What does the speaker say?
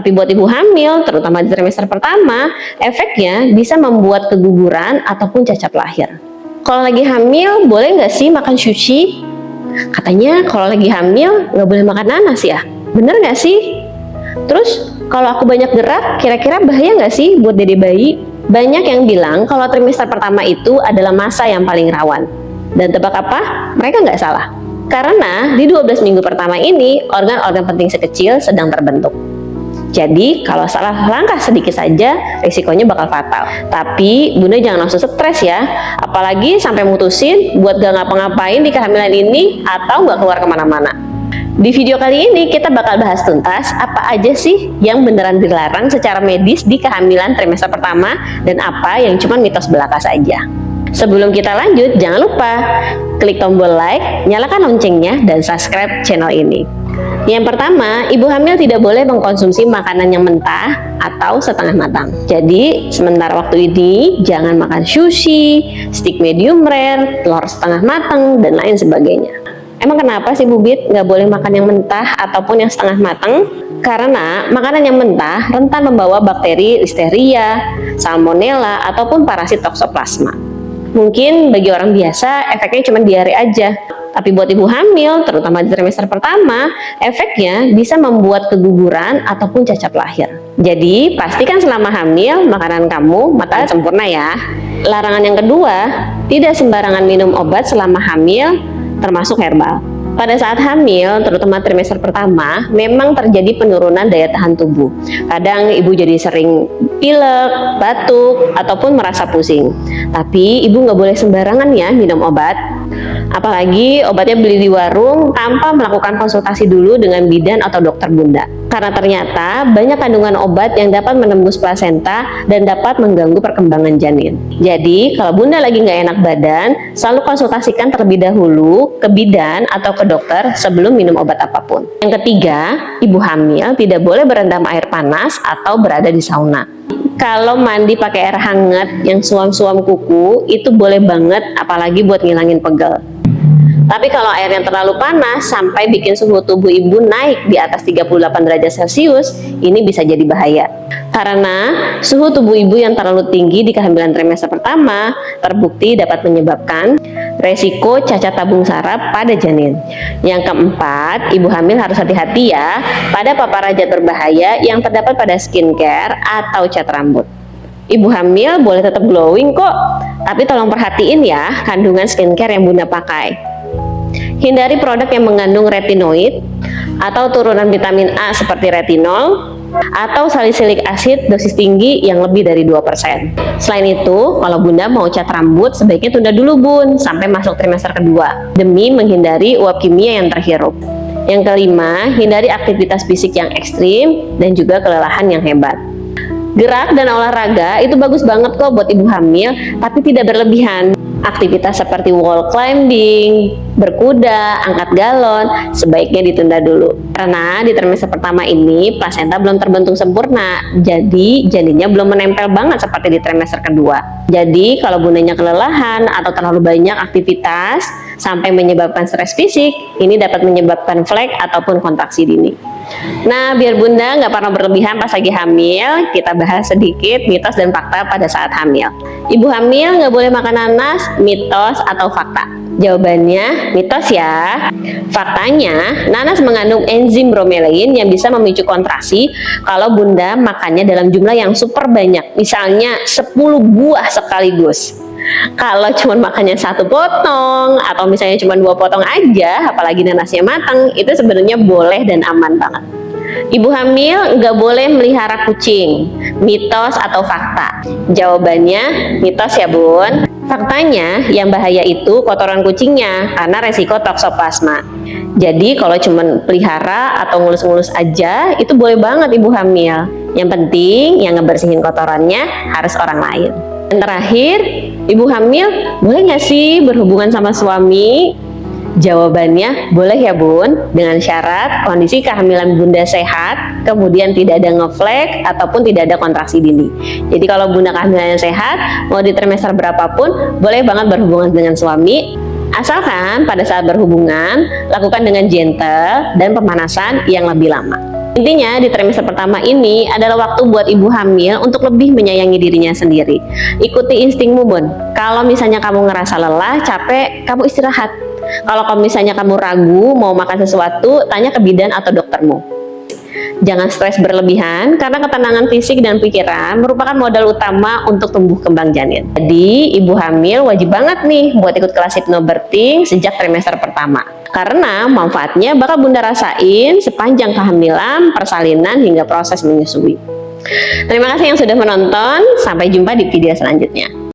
Tapi buat ibu hamil, terutama di trimester pertama, efeknya bisa membuat keguguran ataupun cacat lahir. Kalau lagi hamil, boleh nggak sih makan sushi? Katanya kalau lagi hamil nggak boleh makan nanas ya? Bener nggak sih? Terus kalau aku banyak gerak, kira-kira bahaya nggak sih buat dede bayi? Banyak yang bilang kalau trimester pertama itu adalah masa yang paling rawan. Dan tebak apa? Mereka nggak salah. Karena di 12 minggu pertama ini, organ-organ penting sekecil sedang terbentuk. Jadi kalau salah langkah sedikit saja, risikonya bakal fatal. Tapi bunda jangan langsung stres ya, apalagi sampai mutusin buat gak ngapa-ngapain di kehamilan ini atau gak keluar kemana-mana. Di video kali ini kita bakal bahas tuntas apa aja sih yang beneran dilarang secara medis di kehamilan trimester pertama dan apa yang cuma mitos belaka saja. Sebelum kita lanjut, jangan lupa klik tombol like, nyalakan loncengnya, dan subscribe channel ini. Yang pertama, ibu hamil tidak boleh mengkonsumsi makanan yang mentah atau setengah matang. Jadi, sementara waktu ini jangan makan sushi, steak medium rare, telur setengah matang, dan lain sebagainya. Emang kenapa sih Bu Bit nggak boleh makan yang mentah ataupun yang setengah matang? Karena makanan yang mentah rentan membawa bakteri listeria, salmonella, ataupun parasit toksoplasma. Mungkin bagi orang biasa efeknya cuma diare aja. Tapi buat ibu hamil, terutama di trimester pertama, efeknya bisa membuat keguguran ataupun cacat lahir. Jadi, pastikan selama hamil, makanan kamu matang sempurna ya. Larangan yang kedua, tidak sembarangan minum obat selama hamil, termasuk herbal. Pada saat hamil, terutama trimester pertama, memang terjadi penurunan daya tahan tubuh. Kadang ibu jadi sering pilek, batuk, ataupun merasa pusing. Tapi ibu nggak boleh sembarangan ya minum obat. Apalagi obatnya beli di warung tanpa melakukan konsultasi dulu dengan bidan atau dokter bunda. Karena ternyata banyak kandungan obat yang dapat menembus plasenta dan dapat mengganggu perkembangan janin. Jadi kalau bunda lagi nggak enak badan, selalu konsultasikan terlebih dahulu ke bidan atau ke dokter sebelum minum obat apapun. Yang ketiga, ibu hamil tidak boleh berendam air panas atau berada di sauna. Kalau mandi pakai air hangat yang suam-suam kuku, itu boleh banget, apalagi buat ngilangin pegel. Tapi kalau air yang terlalu panas sampai bikin suhu tubuh ibu naik di atas 38 derajat Celcius, ini bisa jadi bahaya. Karena suhu tubuh ibu yang terlalu tinggi di kehamilan trimester pertama terbukti dapat menyebabkan resiko cacat tabung saraf pada janin. Yang keempat, ibu hamil harus hati-hati ya pada paparan zat berbahaya yang terdapat pada skincare atau cat rambut. Ibu hamil boleh tetap glowing kok, tapi tolong perhatiin ya kandungan skincare yang bunda pakai. Hindari produk yang mengandung retinoid atau turunan vitamin A seperti retinol atau salisilik asid dosis tinggi yang lebih dari 2%. Selain itu, kalau bunda mau cat rambut, sebaiknya tunda dulu bun sampai masuk trimester kedua demi menghindari uap kimia yang terhirup. Yang kelima, hindari aktivitas fisik yang ekstrim dan juga kelelahan yang hebat. Gerak dan olahraga itu bagus banget kok buat ibu hamil, tapi tidak berlebihan. Aktivitas seperti wall climbing, berkuda, angkat galon sebaiknya ditunda dulu. Karena di trimester pertama ini plasenta belum terbentuk sempurna, jadi janinnya belum menempel banget seperti di trimester kedua. Jadi kalau bundanya kelelahan atau terlalu banyak aktivitas sampai menyebabkan stres fisik, ini dapat menyebabkan flek ataupun kontraksi dini. Nah, biar bunda nggak pernah berlebihan pas lagi hamil, kita bahas sedikit mitos dan fakta pada saat hamil. Ibu hamil nggak boleh makan nanas, mitos atau fakta? Jawabannya mitos ya. Faktanya, nanas mengandung enzim bromelain yang bisa memicu kontraksi kalau bunda makannya dalam jumlah yang super banyak, misalnya 10 buah sekaligus. Kalau cuma makannya 1 potong atau misalnya cuma 2 potong aja, apalagi nanasnya matang, itu sebenarnya boleh dan aman banget. Ibu hamil nggak boleh melihara kucing, mitos atau fakta? Jawabannya mitos ya bun. Faktanya yang bahaya itu kotoran kucingnya karena resiko toksoplasma. Jadi kalau cuma pelihara atau ngulus-ngulus aja itu boleh banget ibu hamil. Yang penting yang ngebersihin kotorannya harus orang lain. Dan terakhir, ibu hamil boleh nggak sih berhubungan sama suami? Jawabannya boleh ya bun, dengan syarat kondisi kehamilan bunda sehat, kemudian tidak ada ngeflek ataupun tidak ada kontraksi dini. Jadi kalau bunda kehamilannya sehat, mau di trimester berapapun, boleh banget berhubungan dengan suami, asalkan pada saat berhubungan lakukan dengan gentle dan pemanasan yang lebih lama. Intinya di trimester pertama ini adalah waktu buat ibu hamil untuk lebih menyayangi dirinya sendiri. Ikuti instingmu, Bun. Kalau misalnya kamu ngerasa lelah, capek, kamu istirahat. Kalau misalnya kamu ragu mau makan sesuatu, tanya ke bidan atau doktermu. Jangan stres berlebihan, karena ketenangan fisik dan pikiran merupakan modal utama untuk tumbuh kembang janin. Jadi, ibu hamil wajib banget nih buat ikut kelas hypnobirthing sejak trimester pertama. Karena manfaatnya bakal Bunda rasain sepanjang kehamilan, persalinan, hingga proses menyusui. Terima kasih yang sudah menonton, sampai jumpa di video selanjutnya.